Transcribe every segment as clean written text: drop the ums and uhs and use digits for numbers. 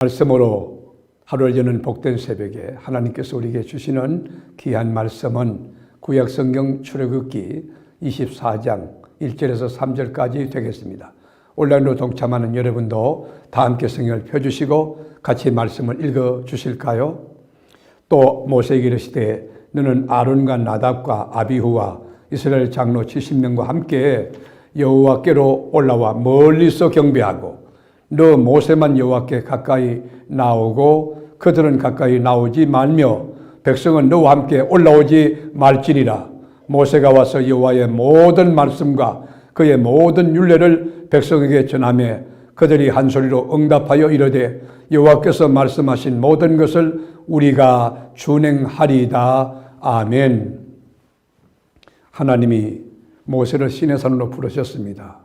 말씀으로 하루를 여는 복된 새벽에 하나님께서 우리에게 주시는 귀한 말씀은 구약성경 출애굽기 24장 1절에서 3절까지 되겠습니다. 온라인으로 동참하는 여러분도 다 함께 성경을 펴주시고 같이 말씀을 읽어 주실까요? 또 모세에게 이르시되 너는 아론과 나답과 아비후와 이스라엘 장로 70명과 함께 여호와께로 올라와 멀리서 경배하고 너 모세만 여호와께 가까이 나오고 그들은 가까이 나오지 말며 백성은 너와 함께 올라오지 말지니라. 모세가 와서 여호와의 모든 말씀과 그의 모든 율례를 백성에게 전하며 그들이 한 소리로 응답하여 이르되 여호와께서 말씀하신 모든 것을 우리가 준행하리이다. 아멘. 하나님이 모세를 시내산으로 부르셨습니다.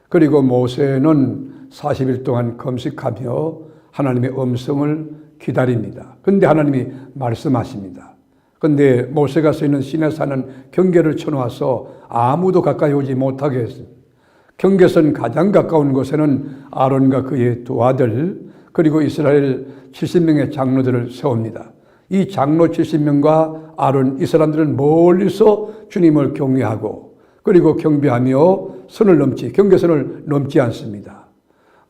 그리고 모세는 40일 동안 금식하며 하나님의 음성을 기다립니다. 그런데 하나님이 말씀하십니다. 그런데 모세가 서 있는 시내산은 경계를 쳐놓아서 아무도 가까이 오지 못하게 했습니다. 경계선 가장 가까운 곳에는 아론과 그의 두 아들 그리고 이스라엘 70명의 장로들을 세웁니다. 이 장로 70명과 아론 이 사람들은 멀리서 주님을 경외하고 그리고 경배하며 선을 넘지 경계선을 넘지 않습니다.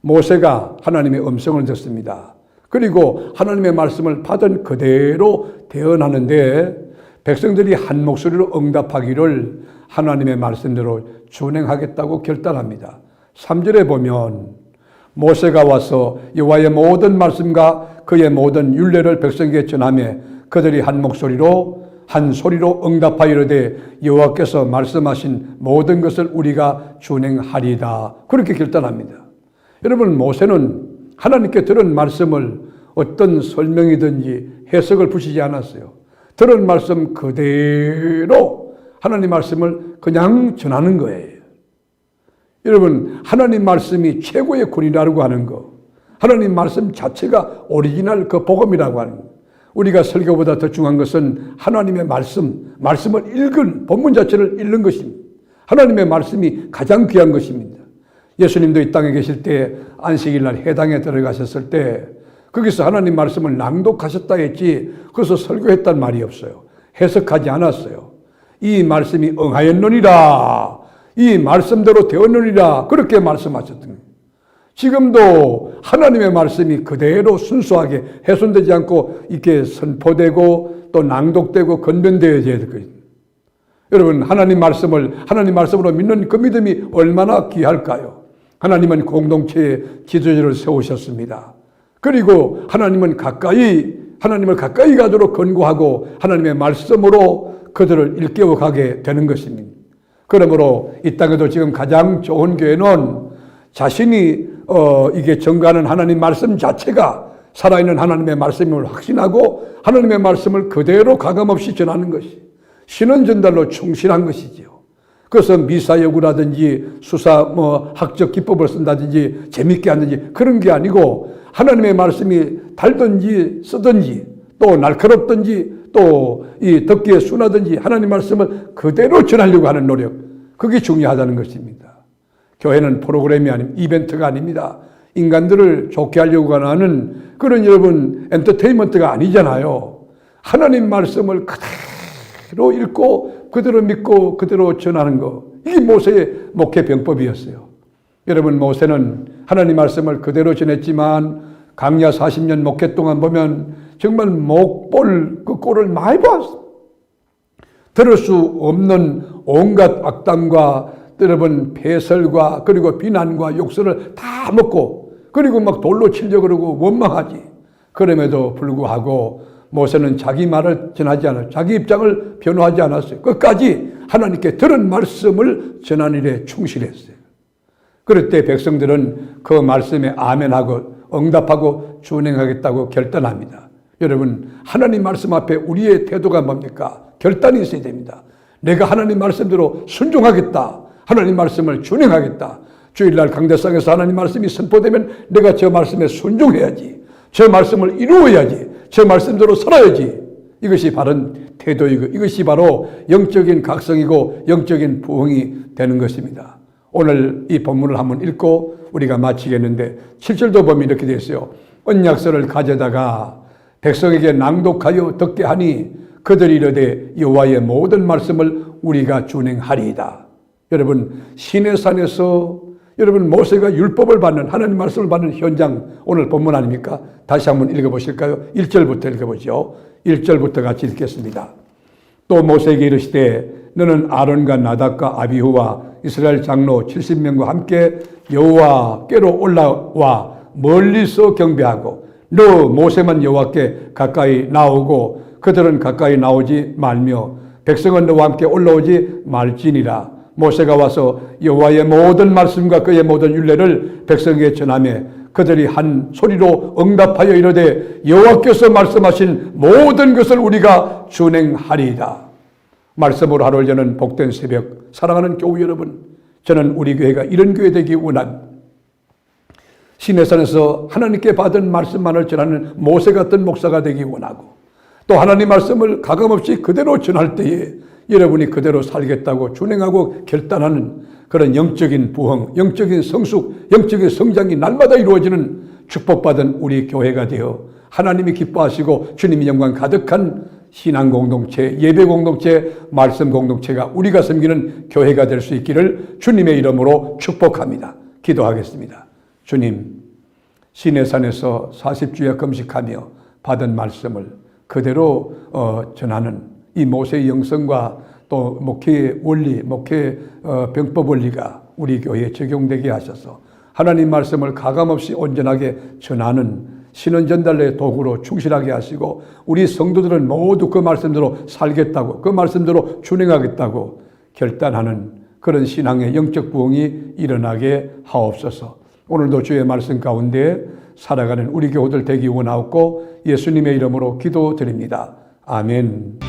모세가 하나님의 음성을 듣습니다. 그리고 하나님의 말씀을 받은 그대로 대언하는데 백성들이 한 목소리로 응답하기를 하나님의 말씀대로 준행하겠다고 결단합니다. 3절에 보면 모세가 와서 여호와의 모든 말씀과 그의 모든 율례를 백성에게 전하며 그들이 한 목소리로 한 소리로 응답하여 이르되 여호와께서 말씀하신 모든 것을 우리가 준행하리이다. 그렇게 결단합니다. 여러분, 모세는 하나님께 들은 말씀을 어떤 설명이든지 해석을 붙이지 않았어요. 들은 말씀 그대로 하나님 말씀을 그냥 전하는 거예요. 여러분, 하나님 말씀이 최고의 권위라고 하는 거, 하나님 말씀 자체가 오리지널 그 복음이라고 하는 거, 우리가 설교보다 더 중요한 것은 하나님의 말씀을 읽은 본문 자체를 읽는 것입니다. 하나님의 말씀이 가장 귀한 것입니다. 예수님도 이 땅에 계실 때 안식일 날 회당에 들어가셨을 때 거기서 하나님 말씀을 낭독하셨다 했지 거기서 설교했단 말이 없어요. 해석하지 않았어요. 이 말씀이 응하였느니라, 이 말씀대로 되었느니라, 그렇게 말씀하셨던 거예요. 지금도 하나님의 말씀이 그대로 순수하게 훼손되지 않고 이렇게 선포되고 또 낭독되고 건변되어야 될 거예요. 여러분, 하나님 말씀으로 믿는 그 믿음이 얼마나 귀할까요? 하나님은 공동체의 지도자를 세우셨습니다. 그리고 하나님을 가까이 가도록 권고하고 하나님의 말씀으로 그들을 일깨워 가게 되는 것입니다. 그러므로 이 땅에도 지금 가장 좋은 교회는 자신이 이게 전가하는 하나님 말씀 자체가 살아있는 하나님의 말씀을 확신하고 하나님의 말씀을 그대로 가감없이 전하는 것이 신원 전달로 충실한 것이지요. 그래서 미사여구라든지 학적 기법을 쓴다든지 재밌게 하든지 그런 게 아니고 하나님의 말씀이 달든지 쓰든지 또 날카롭든지 또 이 듣기에 순하든지 하나님 말씀을 그대로 전하려고 하는 노력, 그게 중요하다는 것입니다. 교회는 프로그램이 아닌 이벤트가 아닙니다. 인간들을 좋게 하려고 하는 그런 여러분 엔터테인먼트가 아니잖아요. 하나님 말씀을 그대로 읽고 그대로 믿고 그대로 전하는 거, 이게 모세의 목회 병법이었어요. 여러분, 모세는 하나님 말씀을 그대로 전했지만 광야 40년 목회 동안 보면 정말 목볼 그 꼴을 많이 봤어요. 들을 수 없는 온갖 악담과 여러분 폐설과 그리고 비난과 욕설을 다 먹고 그리고 막 돌로 치려고 그러고 원망하지. 그럼에도 불구하고 모세는 자기 말을 전하지 않았어요. 자기 입장을 변호하지 않았어요. 끝까지 하나님께 들은 말씀을 전하는 일에 충실했어요. 그럴 때 백성들은 그 말씀에 아멘하고 응답하고 준행하겠다고 결단합니다. 여러분, 하나님 말씀 앞에 우리의 태도가 뭡니까? 결단이 있어야 됩니다. 내가 하나님 말씀대로 순종하겠다. 하나님 말씀을 준행하겠다. 주일날 강대상에서 하나님 말씀이 선포되면 내가 저 말씀에 순종해야지. 저 말씀을 이루어야지. 저 말씀대로 살아야지. 이것이 바른 태도이고 이것이 바로 영적인 각성이고 영적인 부흥이 되는 것입니다. 오늘 이 본문을 한번 읽고 우리가 마치겠는데 7절도 보면 이렇게 되어 있어요. 언약서를 가져다가 백성에게 낭독하여 듣게 하니 그들이 이르되 여호와의 모든 말씀을 우리가 준행하리이다. 여러분, 시내산에서 여러분 모세가 율법을 받는, 하나님 말씀을 받는 현장, 오늘 본문 아닙니까? 다시 한번 읽어보실까요? 1절부터 읽어보죠. 1절부터 같이 읽겠습니다. 또 모세에게 이르시되 너는 아론과 나답과 아비후와 이스라엘 장로 70명과 함께 여호와께로 올라와 멀리서 경배하고 너 모세만 여호와께 가까이 나오고 그들은 가까이 나오지 말며 백성은 너와 함께 올라오지 말지니라. 모세가 와서 여호와의 모든 말씀과 그의 모든 율례를 백성에게 전하며 그들이 한 소리로 응답하여 이르되 여호와께서 말씀하신 모든 것을 우리가 준행하리이다. 말씀으로 하루를 여는 복된 새벽, 사랑하는 교우 여러분, 저는 우리 교회가 이런 교회 되기 원합니다. 시내산에서 하나님께 받은 말씀만을 전하는 모세 같은 목사가 되기 원하고 또 하나님 말씀을 가감없이 그대로 전할 때에 여러분이 그대로 살겠다고 준행하고 결단하는 그런 영적인 부흥, 영적인 성숙, 영적인 성장이 날마다 이루어지는 축복받은 우리 교회가 되어 하나님이 기뻐하시고 주님의 영광 가득한 신앙 공동체, 예배 공동체, 말씀 공동체가 우리가 섬기는 교회가 될 수 있기를 주님의 이름으로 축복합니다. 기도하겠습니다. 주님, 시내산에서 40주야 금식하며 받은 말씀을 그대로 전하는 이 모세의 영성과 또 목회의 원리, 목회 병법 원리가 우리 교회에 적용되게 하셔서 하나님 말씀을 가감없이 온전하게 전하는 신원 전달의 도구로 충실하게 하시고 우리 성도들은 모두 그 말씀대로 살겠다고, 그 말씀대로 준행하겠다고 결단하는 그런 신앙의 영적 부흥이 일어나게 하옵소서. 오늘도 주의 말씀 가운데 살아가는 우리 교우들 되기 원하옵고 예수님의 이름으로 기도드립니다. 아멘.